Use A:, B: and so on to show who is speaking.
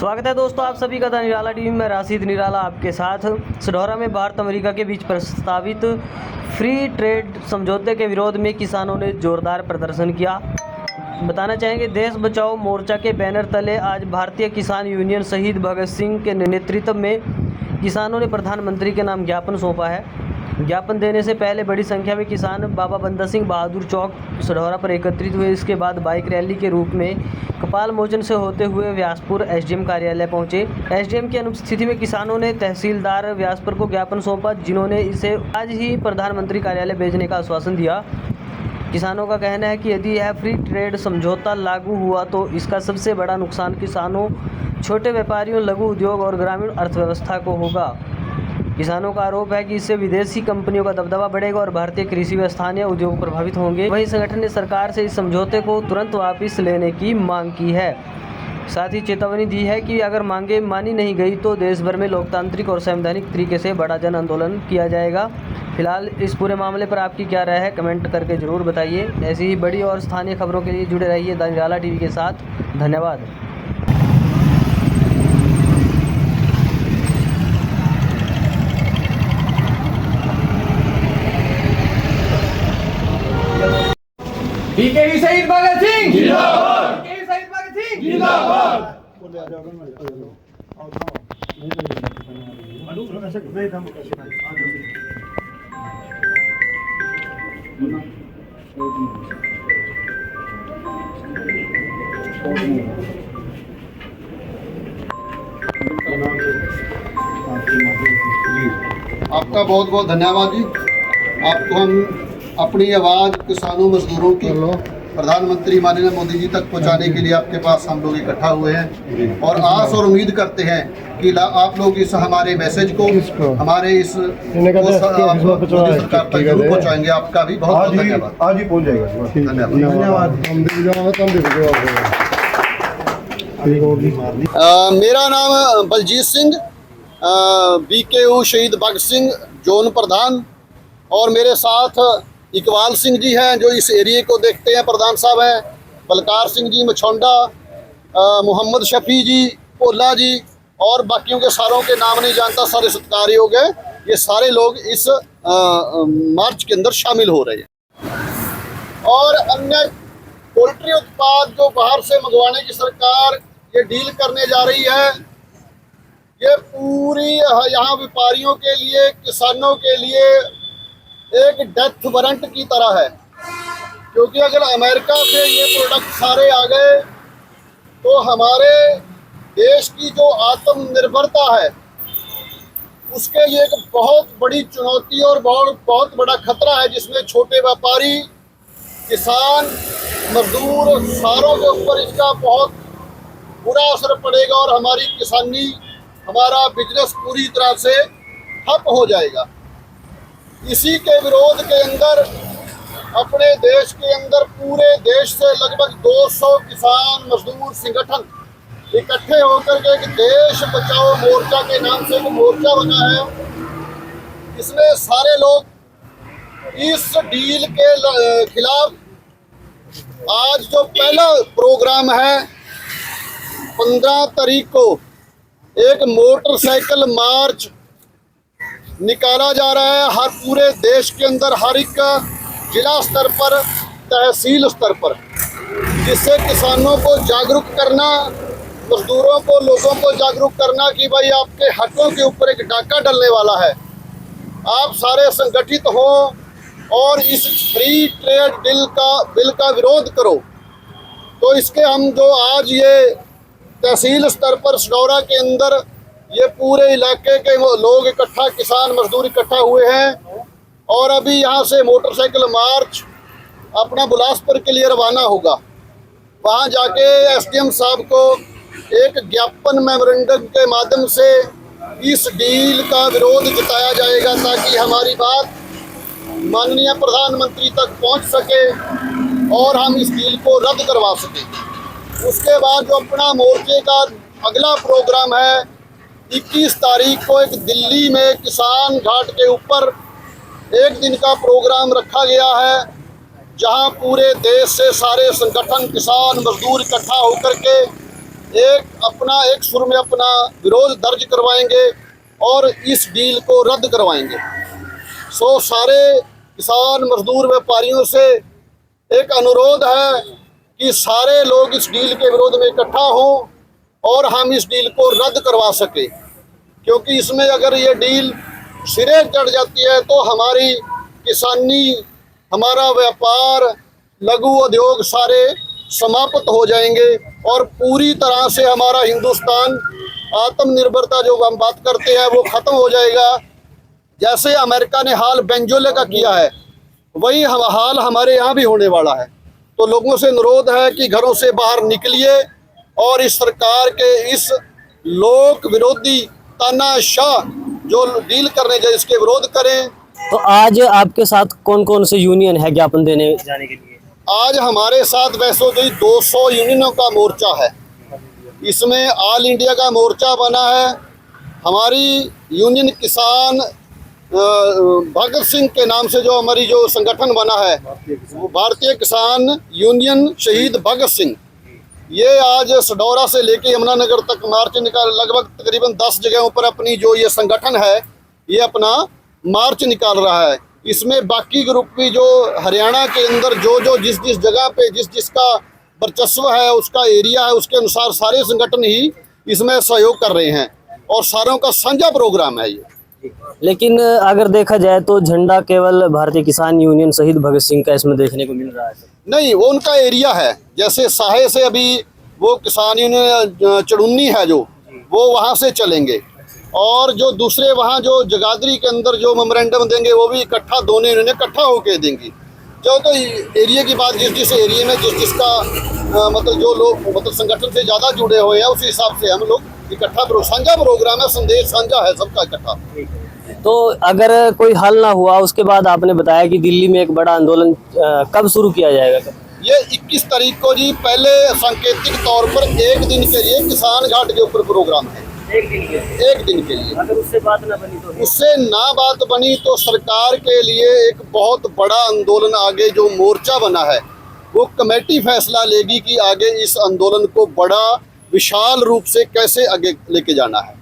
A: स्वागत है दोस्तों आप सभी का द निराला टीवी में राशिद निराला आपके साथ। सढौरा में भारत अमेरिका के बीच प्रस्तावित फ्री ट्रेड समझौते के विरोध में किसानों ने जोरदार प्रदर्शन किया। बताना चाहेंगे देश बचाओ मोर्चा के बैनर तले आज भारतीय किसान यूनियन शहीद भगत सिंह के नेतृत्व में किसानों ने प्रधानमंत्री के नाम ज्ञापन सौंपा है। ज्ञापन देने से पहले बड़ी संख्या में किसान बाबा बंदा सिंह बहादुर चौक सढौरा पर एकत्रित हुए। इसके बाद बाइक रैली के रूप में कपाल मोचन से होते हुए व्यासपुर एसडीएम कार्यालय पहुंचे। एसडीएम की अनुपस्थिति में किसानों ने तहसीलदार व्यासपुर को ज्ञापन सौंपा, जिन्होंने इसे आज ही प्रधानमंत्री कार्यालय भेजने का आश्वासन दिया। किसानों का कहना है कि यदि यह फ्री ट्रेड समझौता लागू हुआ तो इसका सबसे बड़ा नुकसान किसानों, छोटे व्यापारियों, लघु उद्योग और ग्रामीण अर्थव्यवस्था को होगा। किसानों का आरोप है कि इससे विदेशी कंपनियों का दबदबा बढ़ेगा और भारतीय कृषि व स्थानीय उद्योग प्रभावित होंगे। वहीं संगठन ने सरकार से इस समझौते को तुरंत वापस लेने की मांग की है। साथ ही चेतावनी दी है कि अगर मांगें मानी नहीं गई तो देश भर में लोकतांत्रिक और संवैधानिक तरीके से बड़ा जन आंदोलन किया जाएगा। फिलहाल इस पूरे मामले पर आपकी क्या राय है, कमेंट करके ज़रूर बताइए। ऐसी ही बड़ी और स्थानीय खबरों के लिए जुड़े रहिए द निराला टीवी के साथ। धन्यवाद।
B: बीके शहीद भगत सिंह
C: जिंदाबाद।
B: बीके शहीद भगत सिंह
C: जिंदाबाद।
D: आपका बहुत बहुत धन्यवाद जी। आपको हम अपनी आवाज़ किसानों मजदूरों की प्रधानमंत्री माननीय मोदी जी तक पहुंचाने के लिए आपके पास हम लोग इकट्ठा हुए हैं और आस और उम्मीद करते हैं कि आप लोग इस हमारे मैसेज को हमारे इस मोदी सरकार तक जरूर पहुंचाएंगे। आपका भी बहुत बहुत धन्यवाद।
E: आज ही पहुंच जाएगा। धन्यवाद।
D: मेरा नाम बलजीत सिंह, बीकेयू शहीद भगत सिंह जोन प्रधान, और मेरे साथ इकबाल सिंह जी हैं जो इस एरिए को देखते हैं, प्रधान साहब हैं, बलकार सिंह जी मछौंडा, मोहम्मद शफी जी, भोला जी और बाकियों के सारों के नाम नहीं जानता, सारे सत्कार योग है। ये सारे लोग इस मार्च के अंदर शामिल हो रहे हैं। और अन्य पोल्ट्री उत्पाद जो बाहर से मंगवाने की सरकार ये डील करने जा रही है, ये पूरी यहाँ व्यापारियों के लिए, किसानों के लिए एक डेथ वारंट की तरह है, क्योंकि अगर अमेरिका से ये प्रोडक्ट सारे आ गए तो हमारे देश की जो आत्मनिर्भरता है उसके लिए एक बहुत बड़ी चुनौती और बहुत बड़ा खतरा है, जिसमें छोटे व्यापारी, किसान, मजदूर सारों के ऊपर इसका बहुत बुरा असर पड़ेगा और हमारी किसानी, हमारा बिजनेस पूरी तरह से ठप हो जाएगा। इसी के विरोध के अंदर अपने देश के अंदर पूरे देश से लगभग 200 किसान मजदूर संगठन इकट्ठे होकर के एक देश बचाओ मोर्चा के नाम से एक मोर्चा बना है। इसमें सारे लोग इस डील के खिलाफ आज जो पहला प्रोग्राम है 15 तारीख को एक मोटरसाइकिल मार्च निकाला जा रहा है, हर पूरे देश के अंदर, हर एक जिला स्तर पर, तहसील स्तर पर, जिससे किसानों को जागरूक करना, मजदूरों को, लोगों को जागरूक करना कि भाई आपके हकों के ऊपर एक डाका डलने वाला है। आप सारे संगठित हो और इस फ्री ट्रेड बिल का विरोध करो। तो इसके हम जो आज ये तहसील स्तर पर सढौरा के अंदर ये पूरे इलाके के लोग इकट्ठा, किसान मजदूर इकट्ठा हुए हैं और अभी यहाँ से मोटरसाइकिल मार्च अपना बिलासपुर के लिए रवाना होगा। वहाँ जाके एसडीएम साहब को एक ज्ञापन मेमोरेंडम के माध्यम से इस डील का विरोध जताया जाएगा, ताकि हमारी बात माननीय प्रधानमंत्री तक पहुँच सके और हम इस डील को रद्द करवा सकें। उसके बाद जो अपना मोर्चे का अगला प्रोग्राम है 21 तारीख को एक दिल्ली में किसान घाट के ऊपर एक दिन का प्रोग्राम रखा गया है, जहां पूरे देश से सारे संगठन, किसान, मजदूर इकट्ठा होकर के एक सुर में अपना विरोध दर्ज करवाएंगे और इस डील को रद्द करवाएंगे। सो सारे किसान मजदूर व्यापारियों से एक अनुरोध है कि सारे लोग इस डील के विरोध में इकट्ठा हों और हम इस डील को रद्द करवा सके, क्योंकि इसमें अगर ये डील सिरे चढ़ जाती है तो हमारी किसानी, हमारा व्यापार, लघु उद्योग सारे समाप्त हो जाएंगे और पूरी तरह से हमारा हिंदुस्तान आत्मनिर्भरता जो हम बात करते हैं वो खत्म हो जाएगा। जैसे अमेरिका ने हाल वेनेजुएला का किया है वही हाल हमारे यहाँ भी होने वाला है। तो लोगों से अनुरोध है कि घरों से बाहर निकलिए और इस सरकार के इस लोक विरोधी तानाशाह जो डील करने जाए इसके विरोध करें।
A: तो आज आपके साथ कौन कौन से यूनियन है ज्ञापन देने जाने के लिए?
D: आज हमारे साथ वैसे तो 200 यूनियनों का मोर्चा है, इसमें ऑल इंडिया का मोर्चा बना है। हमारी यूनियन किसान भगत सिंह के नाम से जो हमारी जो संगठन बना है वो भारतीय किसान यूनियन शहीद भगत सिंह, ये आज सडौरा से लेके यमुनानगर तक मार्च निकाल, लगभग तकरीबन 10 जगहों पर अपनी जो ये संगठन है ये अपना मार्च निकाल रहा है। इसमें बाकी ग्रुप भी जो हरियाणा के अंदर जो जिस जगह पे जिसका वर्चस्व है, उसका एरिया है, उसके अनुसार सारे संगठन ही इसमें सहयोग कर रहे हैं और सारों का साझा प्रोग्राम है ये।
A: लेकिन अगर देखा जाए तो झंडा केवल भारतीय किसान यूनियन शहीद भगत सिंह का इसमें देखने को मिल रहा है।
D: नहीं, वो उनका एरिया है। जैसे साहे से अभी वो किसान यूनियन चड़ुन्नी है जो वो वहाँ से चलेंगे और जो दूसरे वहाँ जो जगाधरी के अंदर जो मेमोरेंडम देंगे वो भी इकट्ठा दोनों यूनियन इकट्ठा होकर देंगी। जो तो एरिया की बात जिस एरिया में जिसका मतलब जो लोग मतलब संगठन से ज़्यादा जुड़े हुए हैं उस हिसाब से हम लोग इकट्ठा साझा प्रोग्राम है, संदेश साझा है सबका इकट्ठा।
A: तो अगर कोई हल ना हुआ उसके बाद आपने बताया कि दिल्ली में एक बड़ा आंदोलन कब शुरू किया जाएगा?
D: ये 21 तारीख को जी पहले सांकेतिक तौर पर 1 दिन के लिए किसान घाट के ऊपर प्रोग्राम है।
A: 1 दिन के लिए?
D: 1 दिन के लिए।
A: अगर उससे बात ना बनी तो?
D: उससे ना बात बनी तो सरकार के लिए एक बहुत बड़ा आंदोलन आगे जो मोर्चा बना है वो कमेटी फैसला लेगी कि आगे इस आंदोलन को बड़ा विशाल रूप से कैसे आगे लेके जाना है।